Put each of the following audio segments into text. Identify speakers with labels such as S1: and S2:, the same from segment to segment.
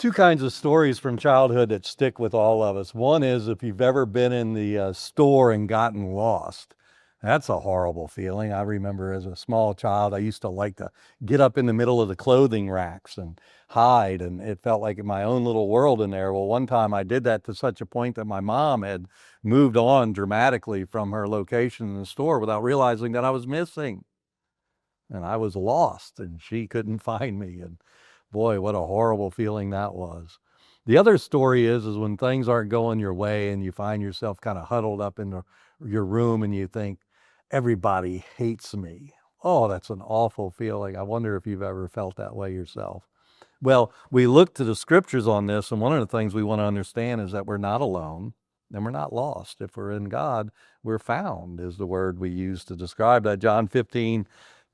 S1: two kinds of stories from childhood that stick with all of us. One is if you've ever been in the store and gotten lost. That's a horrible feeling. I remember as a small child, I used to like to get up in the middle of the clothing racks and hide, and it felt like my own little world in there. Well, one time I did that to such a point that my mom had moved on dramatically from her location in the store without realizing that I was missing. And I was lost, and she couldn't find me. And boy, what a horrible feeling that was. The other story is when things aren't going your way and you find yourself kind of huddled up in your room and you think, everybody hates me. Oh, that's an awful feeling. I wonder if you've ever felt that way yourself. Well, we look to the scriptures on this, and one of the things we want to understand is that we're not alone and we're not lost. If we're in God, we're found, is the word we use to describe that. John 15,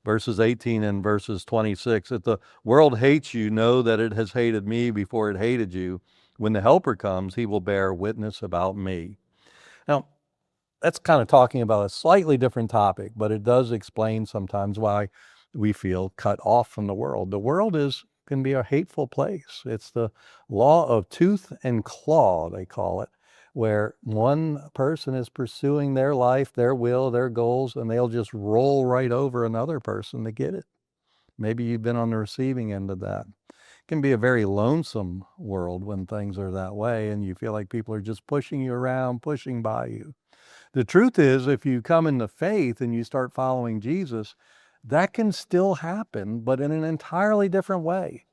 S1: verses 18 and verses 26. If the world hates you, know that it has hated me before it hated you. When the Helper comes, he will bear witness about me. Now, that's kind of talking about a slightly different topic, but it does explain sometimes why we feel cut off from the world. The world can be a hateful place. It's the law of tooth and claw, they call it, where one person is pursuing their life, their will, their goals, and they'll just roll right over another person to get it. Maybe you've been on the receiving end of that. It can be a very lonesome world when things are that way and you feel like people are just pushing you around, pushing by you. The truth is, if you come into faith and you start following Jesus, that can still happen, but in an entirely different way.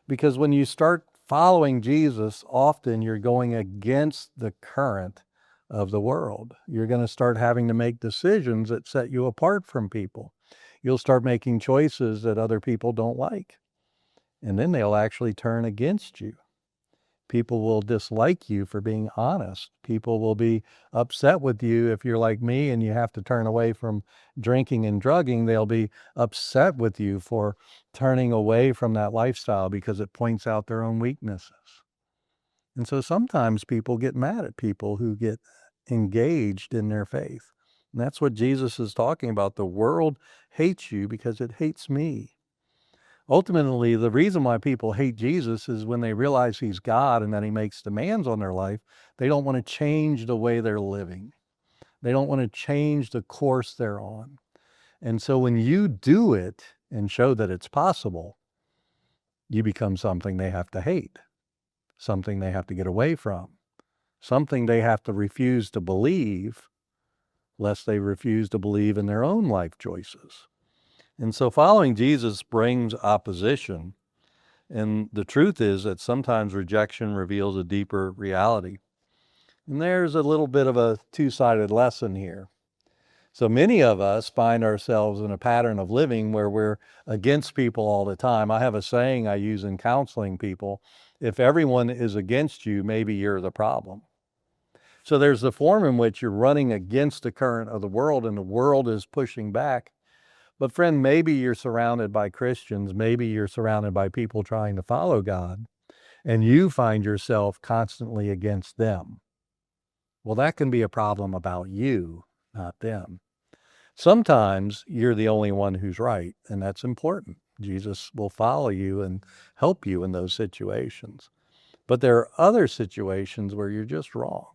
S1: Because when you start following Jesus, often you're going against the current of the world. You're going to start having to make decisions that set you apart from people. You'll start making choices that other people don't like. And then they'll actually turn against you. People will dislike you for being honest. People will be upset with you if you're like me and you have to turn away from drinking and drugging. They'll be upset with you for turning away from that lifestyle because it points out their own weaknesses. And so sometimes people get mad at people who get engaged in their faith. And that's what Jesus is talking about. The world hates you because it hates me. Ultimately, the reason why people hate Jesus is when they realize he's God and that he makes demands on their life, they don't want to change the way they're living. They don't want to change the course they're on. And so when you do it and show that it's possible, you become something they have to hate, something they have to get away from, something they have to refuse to believe, lest they refuse to believe in their own life choices. And so following Jesus brings opposition. And the truth is that sometimes rejection reveals a deeper reality. And there's a little bit of a two-sided lesson here. So many of us find ourselves in a pattern of living where we're against people all the time. I have a saying I use in counseling people: if everyone is against you, maybe you're the problem. So there's the form in which you're running against the current of the world and the world is pushing back. But friend, maybe you're surrounded by Christians, maybe you're surrounded by people trying to follow God, and you find yourself constantly against them. Well, that can be a problem about you, not them. Sometimes you're the only one who's right, and that's important. Jesus will follow you and help you in those situations. But there are other situations where you're just wrong.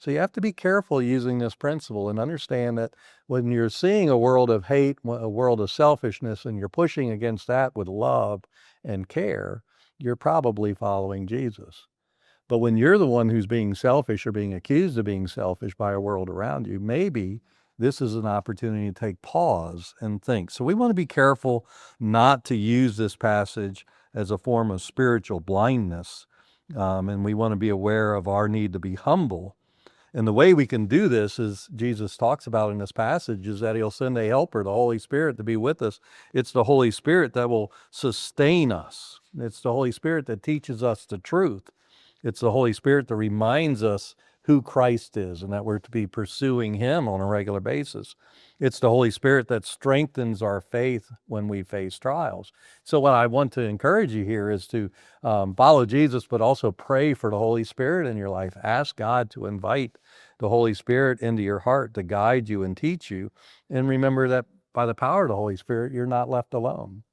S1: So you have to be careful using this principle and understand that when you're seeing a world of hate, a world of selfishness, and you're pushing against that with love and care, you're probably following Jesus. But when you're the one who's being selfish or being accused of being selfish by a world around you, maybe this is an opportunity to take pause and think. So we want to be careful not to use this passage as a form of spiritual blindness. And we want to be aware of our need to be humble. And the way we can do this, as Jesus talks about in this passage, is that he'll send a helper, the Holy Spirit, to be with us. It's the Holy Spirit that will sustain us. It's the Holy Spirit that teaches us the truth. It's the Holy Spirit that reminds us who Christ is and that we're to be pursuing him on a regular basis. It's the Holy Spirit that strengthens our faith when we face trials. So what I want to encourage you here is to follow Jesus, but also pray for the Holy Spirit in your life. Ask God to invite the Holy Spirit into your heart to guide you and teach you. And remember that by the power of the Holy Spirit, you're not left alone.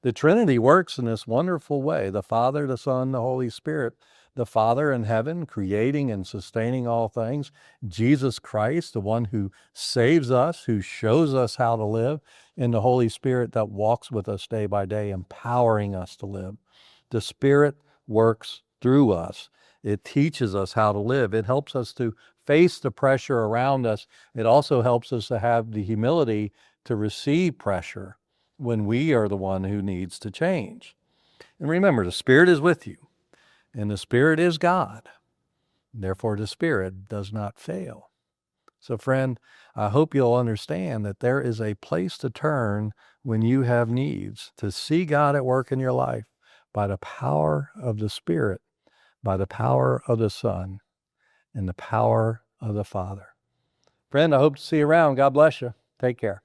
S1: The Trinity works in this wonderful way. The Father, the Son, the Holy Spirit. The Father in heaven, creating and sustaining all things. Jesus Christ, the one who saves us, who shows us how to live. And the Holy Spirit that walks with us day by day, empowering us to live. The Spirit works through us. It teaches us how to live. It helps us to face the pressure around us. It also helps us to have the humility to receive pressure when we are the one who needs to change. And remember, the Spirit is with you, and the Spirit is God. Therefore, the Spirit does not fail. So, friend, I hope you'll understand that there is a place to turn when you have needs, to see God at work in your life by the power of the Spirit, by the power of the Son, and the power of the Father. Friend, I hope to see you around. God bless you. Take care.